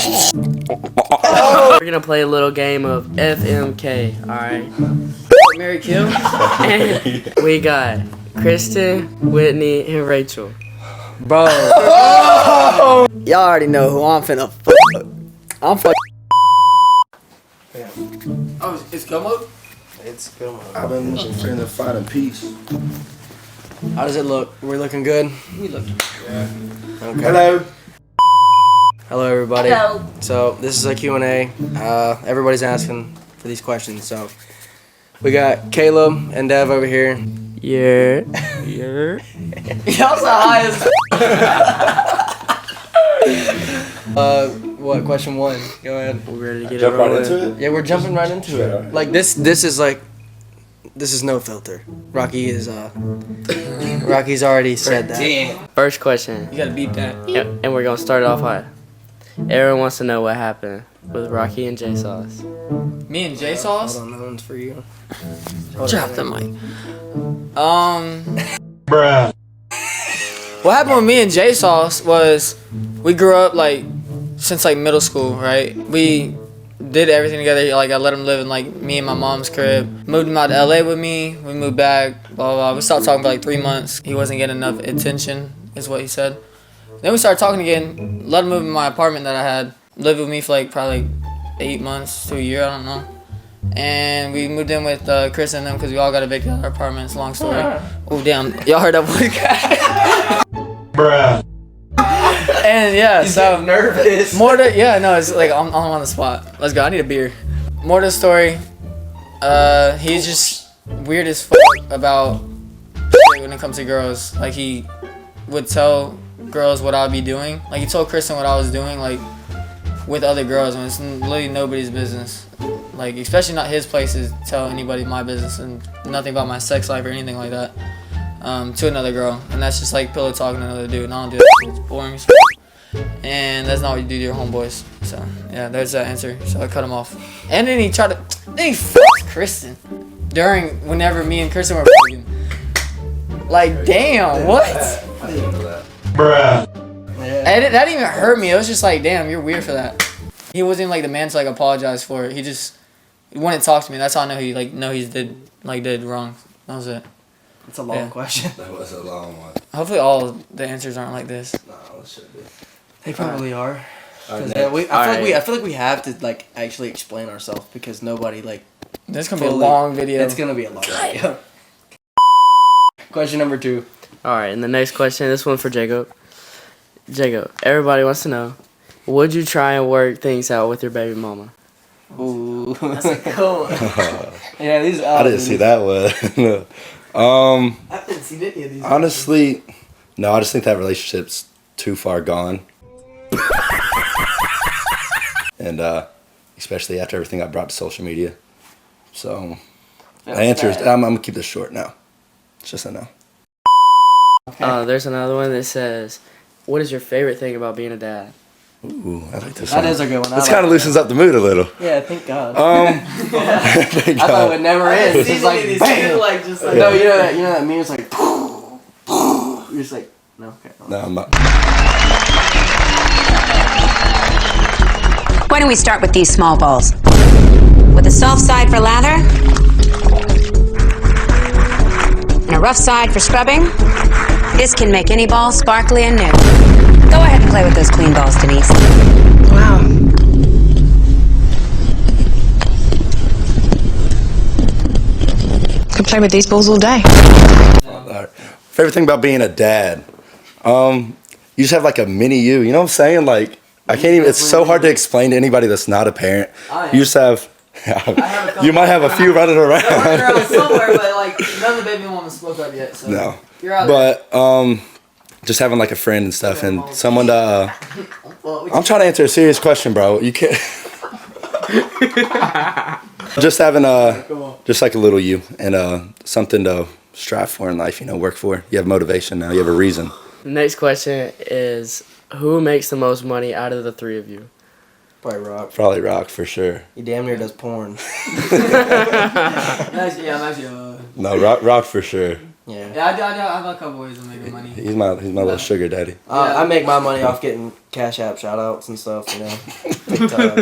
We're gonna play a little game of FMK, alright? Mary Kill. And we got Kristen, Whitney, and Rachel. Bro. Y'all already know who I'm finna fuck. I'm fuck. Oh, it's Konnor? It's good. I've been finna fight in peace. How does it look? We're looking good? We look. Yeah. Okay. Hello. Hello, everybody. Hello. So, this is a Q&A. Everybody's asking for these questions. So, we got Caleb and Dev over here. Yeah. Y'all so high as what, question one? Go ahead. We're ready to get Jump it right rolling. into it? Yeah, we're jumping right into Sure. it. Like, this is no filter. Rocky's already said that. First question. You gotta beat that. And we're gonna start off high. Everyone wants to know what happened with Rocky and J Sauce. Me and J Sauce. Hold on, that one's for you. Drop the mic. Bruh. What happened with me and J Sauce was we grew up like since like middle school, right? We did everything together. Like I let him live in like me and my mom's crib. Moved him out to LA with me. We moved back. Blah blah blah. We stopped talking for like 3 months. He wasn't getting enough attention, is what he said. Then we started talking again. Let him move in my apartment that I had. Lived with me for like probably like 8 months to a year. I don't know. And we moved in with Chris and them because we all got evicted out of our apartments. Long story. Oh damn, y'all heard that boy crack? Bruh. And yeah, so nervous. more to it's like I'm on the spot. Let's go. I need a beer. More to the story. He's just weird as fuck about shit when it comes to girls. Like he would tell girls what I'd be doing. Like he told Kristen what I was doing, like with other girls, when it's literally nobody's business. Like especially not his place to tell anybody my business and nothing about my sex life or anything like that. To another girl, and that's just like pillow talking to another dude. And I don't do that. It's boring as fuck. And that's not what you do to your homeboys. So yeah, there's that answer. So I cut him off. And then he fucked Kristen whenever me and Kristen were fucking. Like damn, what? I didn't even know that. Yeah. And that didn't even hurt me. It was just like, damn, you're weird for that. He wasn't even like the man to like apologize for it. He wouldn't talk to me. That's how I know he did wrong. That was it. It's a long question. That was a long one. Hopefully all the answers aren't like this. No, it should be. They probably are. Alright, I Alright. feel like we have to like actually explain ourselves because nobody like. This is gonna be a fully- long video. It's gonna be a long video. Question number 2. Alright, and the next question, this one for Jacob. Jacob, everybody wants to know, would you try and work things out with your baby mama? Ooh, that's a cool one. Yeah, these. I didn't see that one. I didn't see any of these. Honestly, no, I just think that relationship's too far gone. And especially after everything I brought to social media. So the answer is, I'm gonna keep this short now. It's just a no. There's another one that says, what is your favorite thing about being a dad? Ooh, I like this That one. is a good one. This kind of loosens up the mood a little. Yeah, thank God. Thank I thought it God. would never end. It's just like bam. just like No, you know that meme is like. You're just like no. Okay. No, I'm not. Why don't we start with these small balls? With a soft side for lather, and a rough side for scrubbing, this can make any ball sparkly and new. Go ahead and play with those clean balls, Denise. Wow. Could play with these balls all day. Favorite thing about being a dad, you just have like a mini you. You know what I'm saying? Like I can't even. It's so hard to explain to anybody that's not a parent. You just have. You might have a few running around. somewhere, but like none of the baby mama spoke up yet. So No, you're out there. but just having like a friend and stuff, and someone to. I'm trying to answer a serious question, bro. You can't. Just having just like a little you and something to strive for in life. You know, work for. You have motivation now. You have a reason. The next question is, who makes the most money out of the three of you? Probably Rock. Probably Rock for sure. He damn near does porn. I'm actually No, Rock for sure. Yeah. Yeah, I have a couple ways of making money. He's my little sugar daddy. I make my money off getting Cash App shout outs and stuff, you know. TikTok,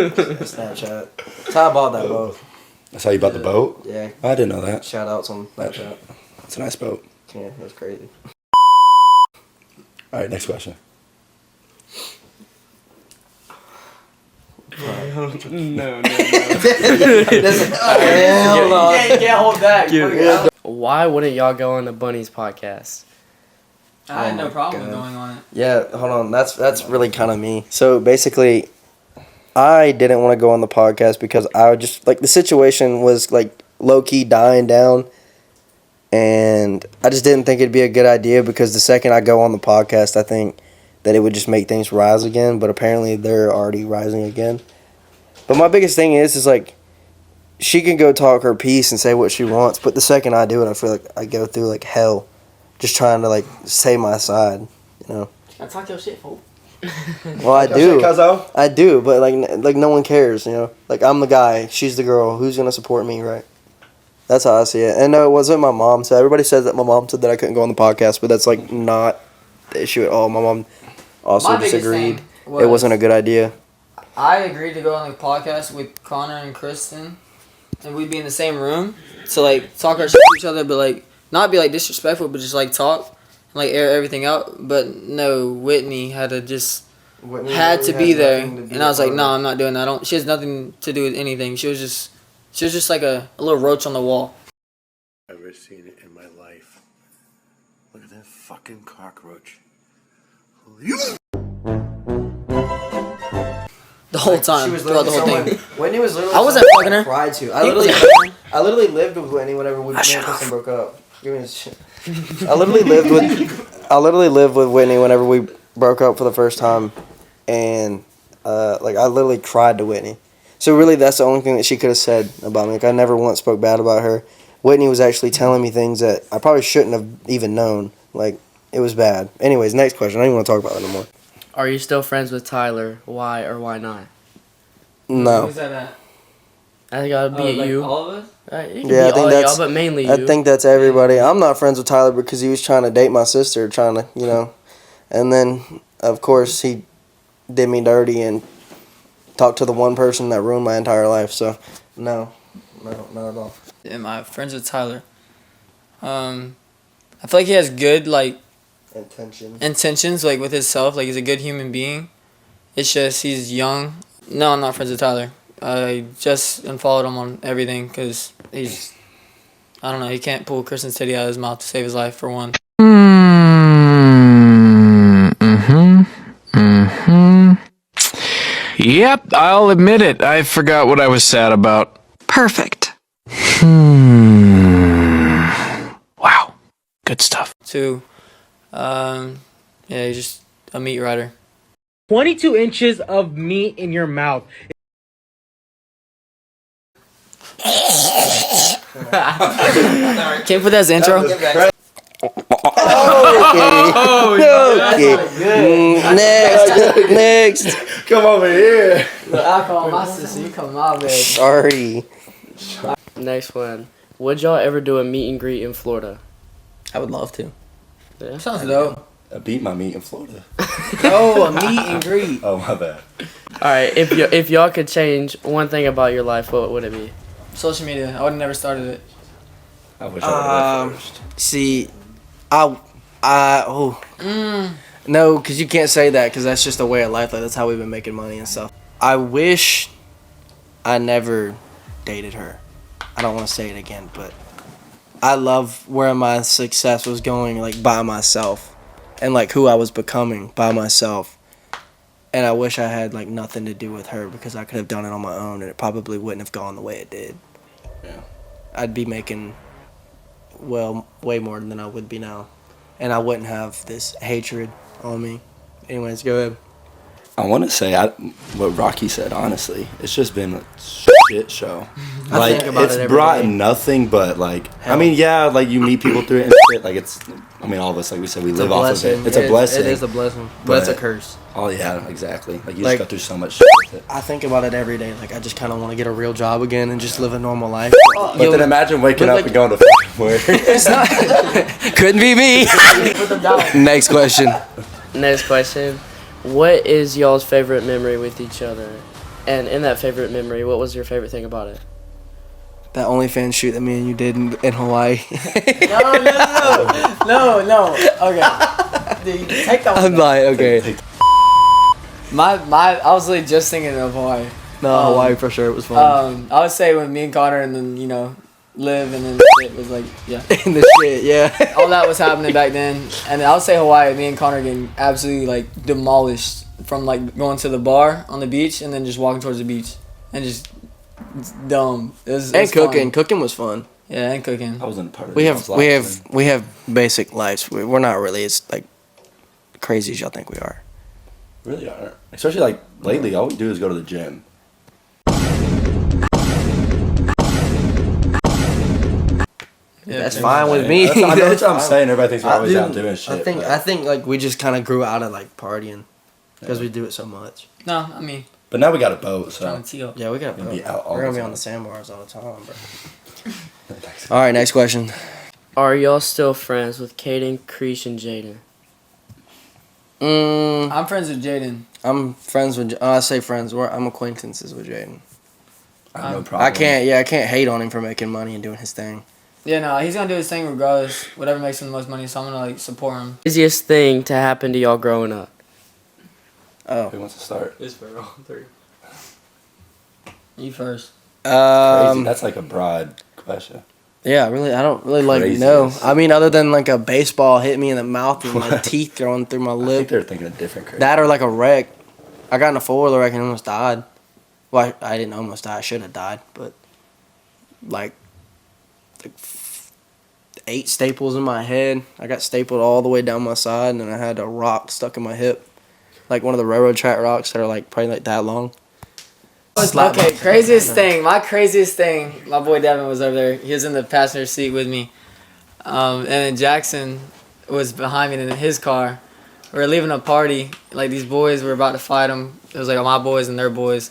Snapchat. That's how I bought that boat. That's how you bought the boat? Yeah. I didn't know that. Shout outs on Snapchat. It's a nice boat. Yeah, that's crazy. All right, next question. No. Hell no. You can't hold back. Why wouldn't y'all go on the Bunnies podcast? I had no my problem with God. going on it. Yeah, hold on. That's really kind of me. So basically, I didn't want to go on the podcast because I would just like the situation was like low key dying down, and I just didn't think it'd be a good idea because the second I go on the podcast, I think that it would just make things rise again. But apparently, they're already rising again. But my biggest thing is like she can go talk her piece and say what she wants, but the second I do it, I feel like I go through like hell, just trying to like say my side, you know. I talk your shit, fool. Well, I do. I do, but like no one cares, you know. Like I'm the guy, she's the girl. Who's gonna support me, right? That's how I see it. And no, it wasn't my mom said. Everybody says that my mom said that I couldn't go on the podcast, but that's like not the issue at all. My mom also My biggest disagreed. thing was It wasn't a good idea. I agreed to go on the podcast with Konnor and Kristen, and we'd be in the same room to like talk our shit to each other, but like not be like disrespectful, but just like talk and like air everything out. But no, Whitney had to be there, and I was like, no, I'm not doing that. She has nothing to do with anything. She was just like a little roach on the wall. I've ever seen it in my life. Look at that fucking cockroach. The whole time, throughout the whole thing. Whitney was literally. I wasn't fucking her. Cried to. He wasn't fucking her. I literally lived with Whitney whenever me and Kristen broke up. Give me this shit. I literally lived with Whitney whenever we broke up for the first time, and like I literally cried to Whitney. So really, that's the only thing that she could have said about me. Like I never once spoke bad about her. Whitney was actually telling me things that I probably shouldn't have even known. Like it was bad. Anyways, next question. I don't even want to talk about it anymore. Are you still friends with Tyler? Why or why not? No. Who's that at? I think I'll be like you. all of us? It can Yeah, I be think all that's. y'all, but mainly you. I think that's everybody. I'm not friends with Tyler because he was trying to date my sister, trying to, you know, and then of course he did me dirty and talked to the one person that ruined my entire life. So, no, not at all. Am I friends with Tyler? I feel like he has good like intentions like with himself. Like he's a good human being. It's just he's young. No, I'm not friends with Tyler. I just unfollowed him on everything because he's, I don't know, he can't pull Kristen's titty out of his mouth to save his life, for one. Yep, I'll admit it. I forgot what I was sad about. Perfect. Wow. Good stuff. Two, yeah, he's just a meat rider. 22 inches of meat in your mouth. Can't put that as the intro? Next. Come over here. The alcohol, my sister, you come my bed. Sorry. Next one. Would y'all ever do a meet and greet in Florida? I would love to. Yeah. Sounds dope. I beat my meat in Florida. Oh, a meet and greet. Oh, my bad. All right, if y'all could change one thing about your life, what would it be? Social media. I would have never started it. I wish I would have first. See, no, because you can't say that because that's just a way of life. Like, that's how we've been making money and stuff. I wish I never dated her. I don't want to say it again, but I love where my success was going, like, by myself. And, like, who I was becoming by myself. And I wish I had, like, nothing to do with her because I could have done it on my own and it probably wouldn't have gone the way it did. Yeah. I'd be making, well, way more than I would be now. And I wouldn't have this hatred on me. Anyways, go ahead. I want to say what Rocky said, honestly. It's just been shit show. I Like, think about it's it every brought day. nothing but, like, I mean, yeah, like, you meet people through it and shit. Like, it's, I mean, all of us, like we said, we live off of it. It's a blessing. It is a blessing, but it's a But- curse. Oh, yeah, exactly. Like, you Like- just go through so much shit with it. I think about it every day. Like, I just kind of want to get a real job again and just live a normal life. But then imagine waking but up like- and going to fucking work. Couldn't be me. Next question. Next question. What is y'all's favorite memory with each other? And in that favorite memory, what was your favorite thing about it? That OnlyFans shoot that me and you did in Hawaii. No. Okay. Dude, take that I'm one. like, okay. I was like just thinking of Hawaii. No, Hawaii for sure. It was fun. I would say when me and Konnor and then, you know, live and then it was like, yeah. In the shit, yeah. All that was happening back then. And I would say Hawaii, me and Konnor getting absolutely like demolished from like going to the bar on the beach and then just walking towards the beach. And just it's dumb. It was Cooking. fun. Cooking was fun. Yeah, and cooking. I wasn't part of We y'all's have lives, man. we have basic lives. We're not really as like crazy as y'all think we are. Really are. Especially, like, lately, all we do is go to the gym. Yeah, That's fine with me. I know what I'm fine. saying. Everybody thinks we're always Dude, out doing shit. but- I think like we just kind of grew out of like partying because we do it so much. No, I mean, But now we got a boat, so. trying to tee up. Yeah, we got. Gonna be out all We're gonna the be time. on the sandbars all the time, bro. All right, next question. Are y'all still friends with Kaden, Creesh, and Jaden? I'm friends with Jaden. I'm friends with. I say friends. I'm acquaintances with Jaden. I have no problem. I can't hate on him for making money and doing his thing. Yeah, no, he's gonna do his thing regardless. Whatever makes him the most money, so I'm gonna like support him. Easiest thing to happen to y'all growing up? Oh. Who wants to start? It's for all three. You first. Crazy. That's like a broad question. Yeah, I don't really like Craziest. know. I mean, other than like a baseball hit me in the mouth and my teeth going through my I think lip. they're thinking of different crazy. That or like a wreck. I got in a 4-wheeler wreck and almost died. Well, I didn't almost die. I should have died, but like 8 staples in my head. I got stapled all the way down my side, and then I had a rock stuck in my hip, like one of the railroad track rocks that are like probably like that long. Okay, craziest thing. My craziest thing. My boy Devin was over there. He was in the passenger seat with me, and then Jackson was behind me in his car. We were leaving a party. Like these boys were about to fight them. It was like my boys and their boys.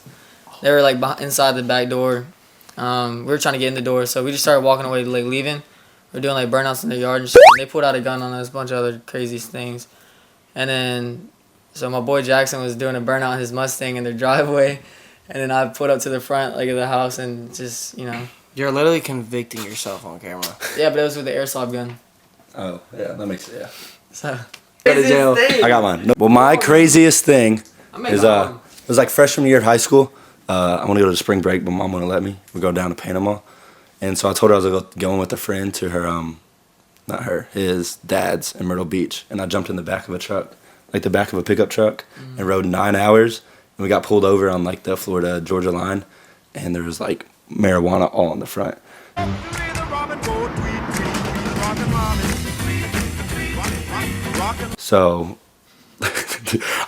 They were like inside the back door. We were trying to get in the door, so we just started walking away, like leaving. We were doing like burnouts in the yard and shit. They pulled out a gun on us, a bunch of other crazy things. And then, so my boy Jackson was doing a burnout in his Mustang in their driveway. And then I pulled up to the front like of the house and just, you know. You're literally convicting yourself on camera. Yeah, but it was with the airsoft gun. Oh, yeah, that makes it, yeah. So. Go to jail. I got mine. Well, my craziest thing is, it was like freshman year of high school. I want to go to spring break, but mom wouldn't let me. We go down to Panama. And so I told her I was going with a friend to her, not her, his dad's in Myrtle Beach. And I jumped in the back of a truck, like the back of a pickup truck, and rode 9 hours. And we got pulled over on like the Florida-Georgia line. And there was like marijuana all in the front. So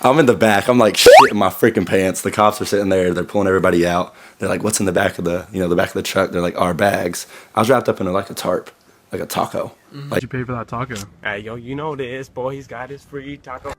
I'm in the back. I'm like shitting my freaking pants. The cops are sitting there. They're pulling everybody out. They're like, "What's in the back of the back of the truck?" They're like, "Our bags." I was wrapped up in like a tarp, like a taco. Like, You pay for that taco. Hey, yo, you know this, boy. He's got his free taco.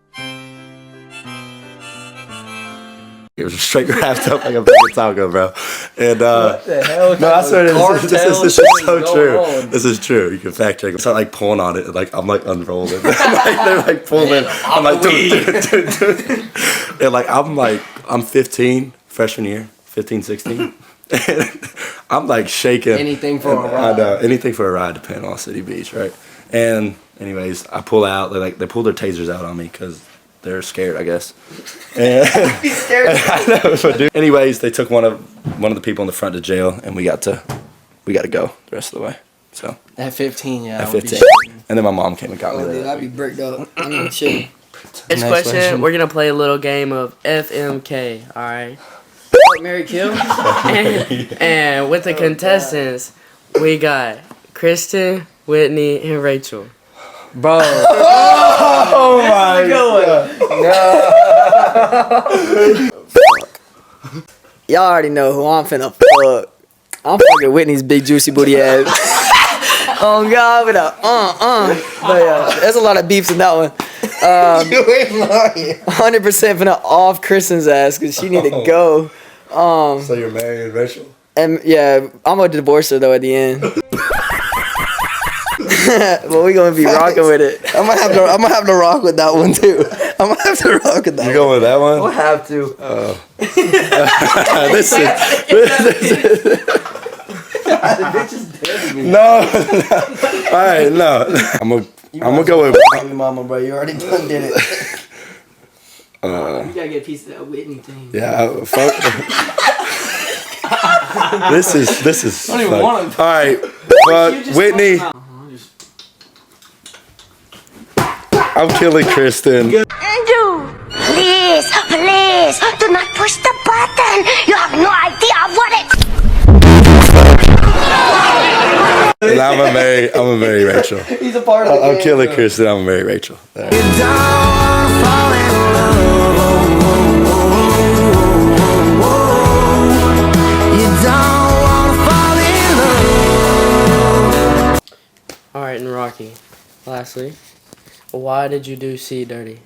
it was straight wrapped up like a fucking taco, bro. And What the hell? no, I swear this is so true. on? This is true. You can fact check. I start like pulling on it. Like I'm like unrolling. They're like pulling. I'm like, dude. And like I'm 15, freshman year, 15, 16. And I'm like shaking. Anything for a I ride. know, anything for a ride to Panama City Beach, right? And anyways, I pull out. They pulled their tasers out on me because they're scared, I guess. And I know, but dude. Anyways, they took one of the people in the front to jail, and we got to go the rest of the way. So At 15, yeah. at I would be 15, shitting. and then my mom came and got me Oh, dude, there. I'd be bricked up. I mean, shit. Next question, question. we're gonna play a little game of FMK, alright? Fuck, Mary Kill. and with the contestants, we got Kristen, Whitney, and Rachel. Bro. Oh my god! y'all already know who I'm finna fuck. I'm fucking Whitney's big juicy booty ass. Oh God, with a But yeah, there's a lot of beeps in that one. You ain't lying. 100% finna off Kristen's ass because she need to go. So you're married, Rachel? And yeah, I'm gonna divorce her though at the end. But we gonna be rocking with it. I'm gonna have to rock with that one too. I'm gonna have to rock with that. You going with that one? I'll have to. This is no. All right, no. I'm gonna go with. Baby mama, bro. You already done did it. You gotta get a piece of that Whitney thing. Yeah, fuck. This is. I don't even want to. All right, but Whitney. I'm killing Kristen. Dude, please, do not push the button. You have no idea what it's. And I'm gonna marry Rachel. He's a part of the I'm game, killing bro. Kristen. I'm gonna marry Rachel. There. All right, and Rocky. Lastly, why did you do C dirty?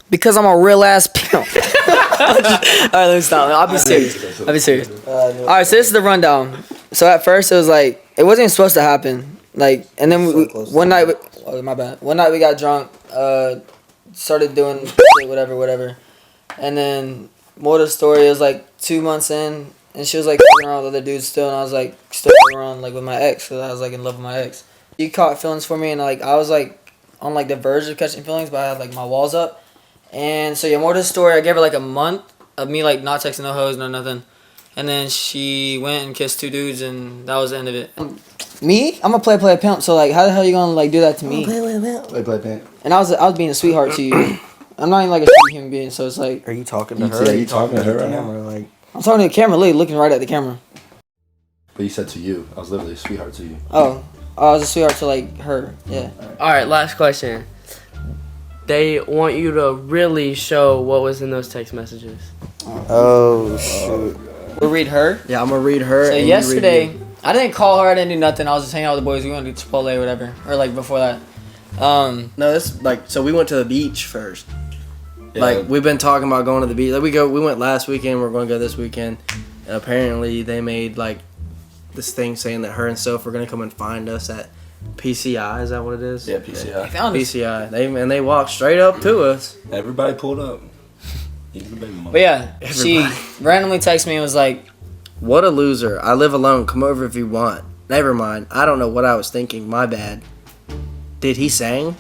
Because I'm a real ass pimp. Alright, let me stop. I'll be serious. Alright, so this is the rundown. So at first it was like it wasn't even supposed to happen. Like, and then one night, my bad. One night we got drunk, started doing shit, whatever. And then more to the story, it was like 2 months in, and she was like fucking around with other dudes still, and I was like still fucking around like with my ex, because I was like in love with my ex. She caught feelings for me, and like I was like on like the verge of catching feelings, but I had like my walls up. And so yeah, more to the story, I gave her like a month of me like not texting no hoes, no nothing. And then she went and kissed 2 dudes, and that was the end of it. Me? I'm a play pimp, so like how the hell you gonna like do that to me? Play pimp. And I was being a sweetheart to you. I'm not even like a shitty human being, so it's like. Are you talking to her? Yeah, you talking to her right now? Like, I'm talking to the camera, looking right at the camera. But you said to you. I was literally a sweetheart to you. Oh, I was a sweetheart to like her. Yeah. All right, last question. They want you to really show what was in those text messages. oh shoot. We'll read her. Yeah, I'm gonna read her. So and you yesterday, read me. I didn't call her. I didn't do nothing. I was just hanging out with the boys. We went to Chipotle or whatever, or like before that. No, this like so we went to the beach first. Yeah. Like we've been talking about going to the beach. Like we went last weekend. We're going to go this weekend. And apparently they made like this thing saying that her and Soph are gonna come and find us at PCI. Is that what it is? Yeah, PCI. Found us. PCI. They walked straight up to us. Everybody pulled up. Even the baby mama. But yeah, she randomly texted me and was like, What a loser. I live alone. Come over if you want. Never mind. I don't know what I was thinking. My bad. Did he sang?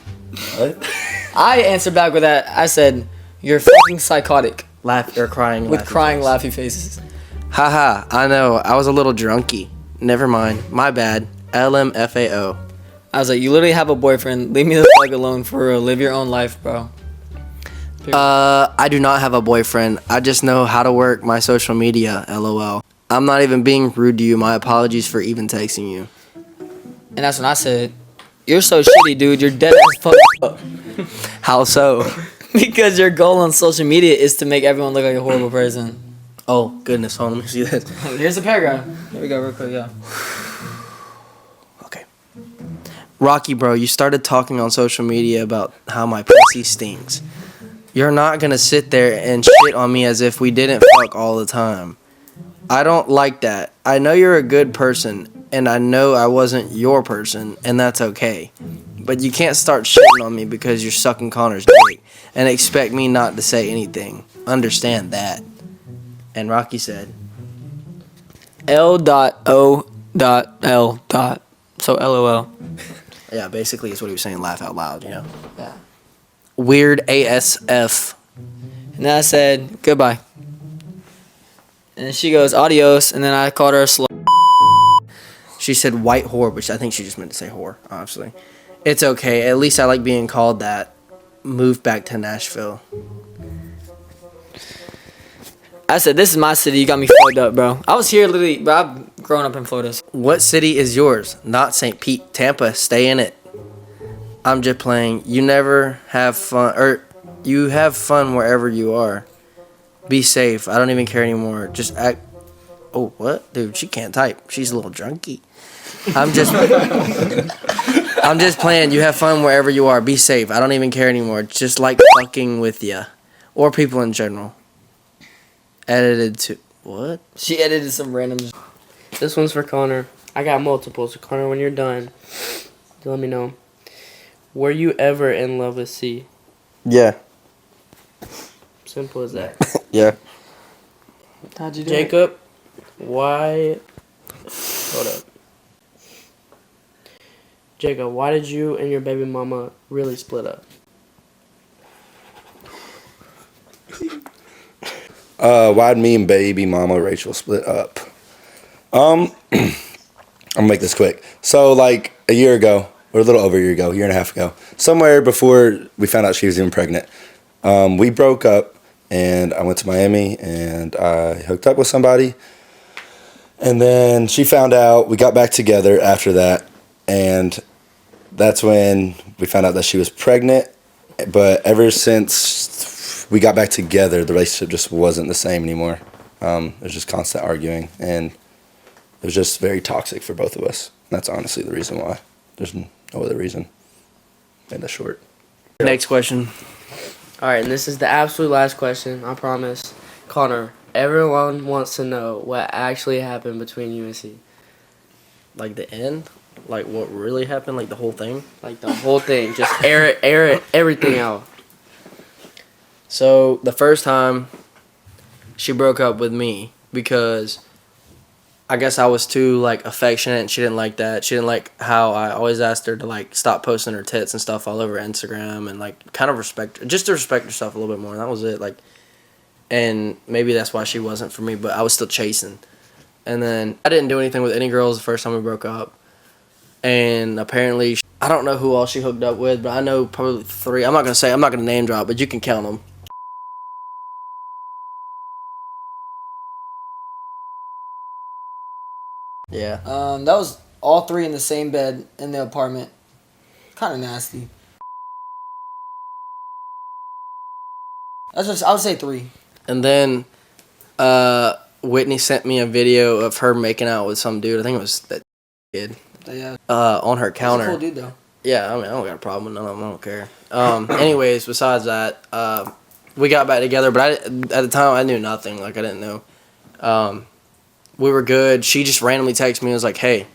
What? I answered back with that. I said, you're fucking psychotic. Laugh or crying. With laughy crying, face. laughy faces. Haha, I know. I was a little drunky. Never mind. My bad. LMFAO. I was like, you literally have a boyfriend. Leave me the fuck alone for real. Live your own life, bro. I do not have a boyfriend. I just know how to work my social media. LOL. I'm not even being rude to you. My apologies for even texting you. And that's when I said, you're so shitty, dude. You're dead as fuck up. How so? Because your goal on social media is to make everyone look like a horrible person. Oh, goodness. Hold on. Let me see this. Here's the paragraph. Here we go, real quick, yeah. Okay. Rocky, bro, you started talking on social media about how my pussy stinks. You're not gonna sit there and shit on me as if we didn't fuck all the time. I don't like that. I know you're a good person, and I know I wasn't your person, and that's okay. But you can't start shitting on me because you're sucking Konnor's dick and expect me not to say anything. Understand that. And Rocky said, L.O.L. So LOL. yeah, basically it's what he was saying, laugh out loud, you know. Yeah. Weird ASF. And then I said, goodbye. And then she goes, adios. And then I called her a slut. She said white whore, which I think she just meant to say whore, honestly. It's okay. At least I like being called that. Move back to Nashville. I said, this is my city. You got me fucked up, bro. I was here literally, but I've grown up in Florida. What city is yours? Not St. Pete. Tampa. Stay in it. I'm just playing. You never have fun, or you have fun wherever you are. be safe. I don't even care anymore. Just act. Oh, what? Dude, she can't type. She's a little drunky. I'm just playing. You have fun wherever you are. Be safe. I don't even care anymore. Just like fucking with ya. Or people in general. Edited to... What? She edited some random... This one's for Konnor. I got multiple, so Konnor, when you're done, let me know. Were you ever in love with C? Yeah. Simple as that. Yeah. How'd you do Jacob, why... Hold up. Jacob, why did you and your baby mama really split up? Why'd me and baby mama Rachel split up? I'm gonna make this quick. So like a year ago, or a little over a year ago, year and a half ago, somewhere before we found out she was even pregnant, we broke up, and I went to Miami and I hooked up with somebody, and then she found out. We got back together after that, and that's when we found out that she was pregnant. But ever since we got back together, the relationship just wasn't the same anymore. It was just constant arguing, and it was just very toxic for both of us. That's honestly the reason why. There's no other reason. Made that short. Next question. All right, and this is the absolute last question, I promise. Konnor, everyone wants to know what actually happened between you and C. Like the end? Like what really happened? Like the whole thing? Like the whole thing. Just air it, everything out. So the first time she broke up with me because I guess I was too like affectionate and she didn't like that. She didn't like how I always asked her to like stop posting her tits and stuff all over Instagram and like kind of just to respect herself a little bit more. That was it. Like, and maybe that's why she wasn't for me, but I was still chasing. And then I didn't do anything with any girls the first time we broke up. And apparently, I don't know who all she hooked up with, but I know probably 3. I'm not going to name drop, but you can count them. Yeah. That was all 3 in the same bed in the apartment. Kind of nasty. I would say 3. And then Whitney sent me a video of her making out with some dude. I think it was that kid. Yeah. On her counter. He's a cool dude though. Yeah, I mean, I don't got a problem with none of them. I don't care. Anyways, besides that, we got back together, but at the time I knew nothing. Like I didn't know. We were good. She just randomly texted me and was like, "Hey,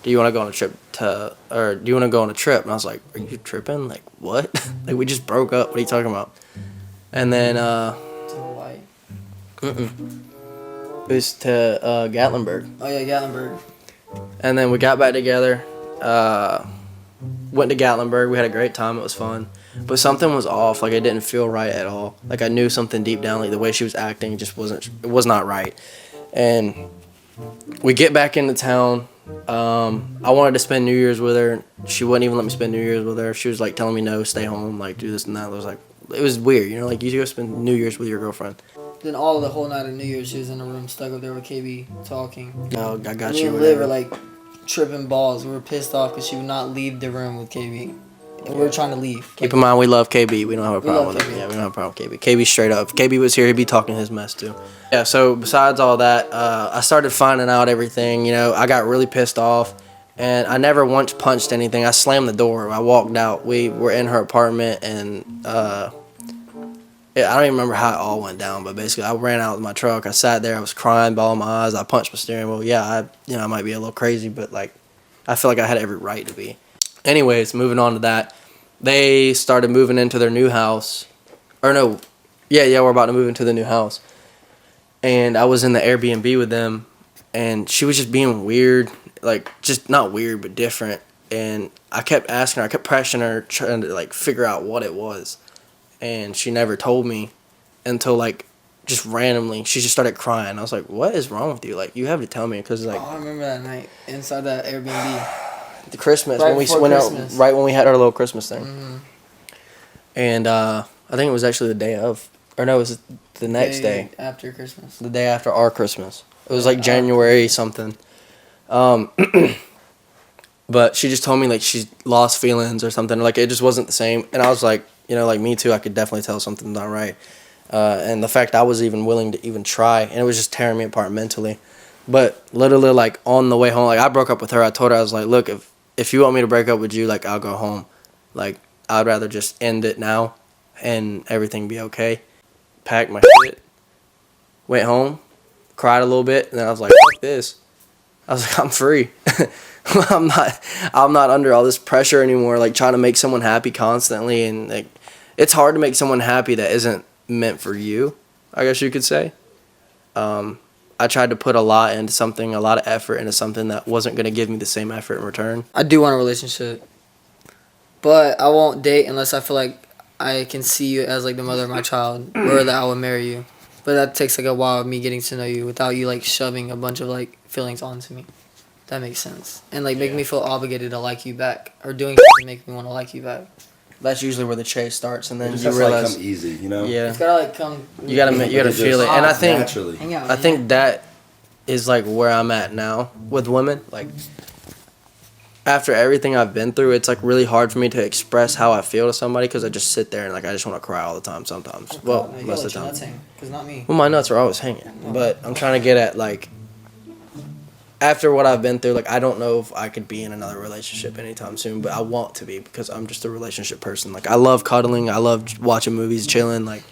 do you want to go on a trip do you want to go on a trip?" And I was like, "Are you tripping? Like what? Like we just broke up. What are you talking about?" And then To Hawaii. it was to Gatlinburg. Oh yeah, Gatlinburg. And then we got back together, went to Gatlinburg. We had a great time. It was fun. But something was off. Like, it didn't feel right at all. Like, I knew something deep down. Like, the way she was acting just was not right. And we get back into town. I wanted to spend New Year's with her. She wouldn't even let me spend New Year's with her. She was, like, telling me, no, stay home, like, do this and that. It was weird, you know? Like, you go spend New Year's with your girlfriend. Then all the whole night of New Year's, she was in a room stuck up there with KB talking. Oh, I got Me you. and Liv were like tripping balls. We were pissed off because she would not leave the room with KB. And we were trying to leave. Keep in mind, we love KB. We don't have a problem with KB. him. Yeah, we don't have a problem with KB. KB straight up. If KB was here, he'd be talking his mess too. Yeah, so besides all that, I started finding out everything. You know, I got really pissed off. And I never once punched anything. I slammed the door. I walked out. We were in her apartment, and I don't even remember how it all went down, but basically I ran out with my truck. I sat there. I was crying, bawling my eyes. I punched my steering wheel. Yeah, I might be a little crazy, but like I feel like I had every right to be. Anyways, moving on to that, they started moving into their new house. Or no, yeah, we're about to move into the new house. And I was in the Airbnb with them, and she was just being weird, like just not weird, but different. And I kept asking her, I kept pressuring her, trying to like figure out what it was. And she never told me until like just randomly she just started crying. I was like, what is wrong with you? Like, you have to tell me, because like, Oh, I remember that night inside that Airbnb. the Christmas Right when we before went Christmas. out, right when we had our little Christmas thing. Mm-hmm. And I think it was actually the day of, or no, it was the next day, after Christmas. the day after our Christmas. It was like January something. But she just told me like she lost feelings or something. Like it just wasn't the same. And I was like, you know, like me too. I could definitely tell something's not right. and the fact I was even willing to even try, and it was just tearing me apart mentally. But literally, like, on the way home, like, I broke up with her. I told her, I was like, look, if you want me to break up with you, like, I'll go home. Like, I'd rather just end it now and everything be okay. Packed my shit, went home, cried a little bit, and then I was like, fuck this. I was like, I'm free. I'm not under all this pressure anymore, like, trying to make someone happy constantly. And, like, it's hard to make someone happy that isn't meant for you, I guess you could say. I tried to put a lot of effort into something that wasn't going to give me the same effort in return. I do want a relationship, but I won't date unless I feel like I can see you as like the mother of my child, or that I will marry you. But that takes like a while of me getting to know you without you like shoving a bunch of like feelings onto me. That makes sense. And like making me feel obligated to like you back, or doing something to make me want to like you back. That's usually where the chase starts, and then It just you has to, realize, like, come easy, you know? Yeah, It's gotta like come. you gotta feel it. And I think naturally. Hang out, I think that is like where I'm at now with women. Like, after everything I've been through, it's like really hard for me to express how I feel to somebody, because I just sit there and like I just want to cry all the time sometimes. Well, most of the time. Because not me. Well, my nuts are always hanging, but I'm trying to get at, like, after what I've been through, like, I don't know if I could be in another relationship anytime soon, but I want to be, because I'm just a relationship person. Like, I love cuddling, I love watching movies, chilling. Like,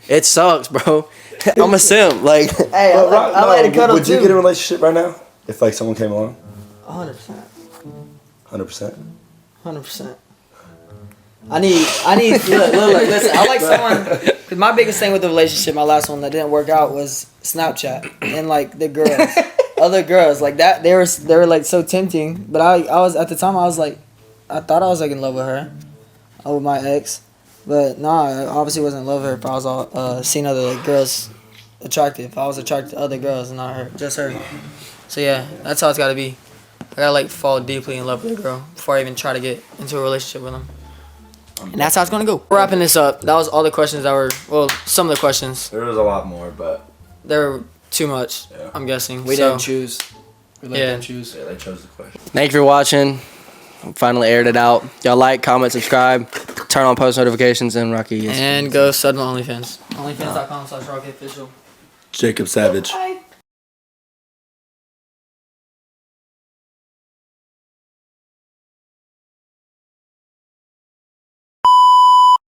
it sucks, bro. I'm a simp. Like, Hey, I like to cuddle would you too. get in a relationship right now if like someone came along? 100%. 100%. 100%. I need. Look. Listen, I like someone. Cause my biggest thing with the relationship, my last one that didn't work out, was Snapchat and like the girls, other girls like that. They were like so tempting, but I was at the time I was like, I thought I was like in love with her, with my ex, but nah, I obviously wasn't in love with her. But I was all seeing other like, girls attractive. I was attracted to other girls, and not her, just her. So yeah, that's how it's gotta be. I gotta like fall deeply in love with a girl before I even try to get into a relationship with them. And that's how it's gonna go. We're wrapping this up. That was all the questions that were, well, some of the questions. There was a lot more, but There were too much, Yeah. I'm guessing. we didn't choose. We let Yeah. them choose. yeah, they chose the question. Thank you for watching. Finally aired it out. Y'all like, comment, subscribe, turn on post notifications, and Rocky. And go sub my OnlyFans. OnlyFans.com/RockyOfficial. Jacob Savage.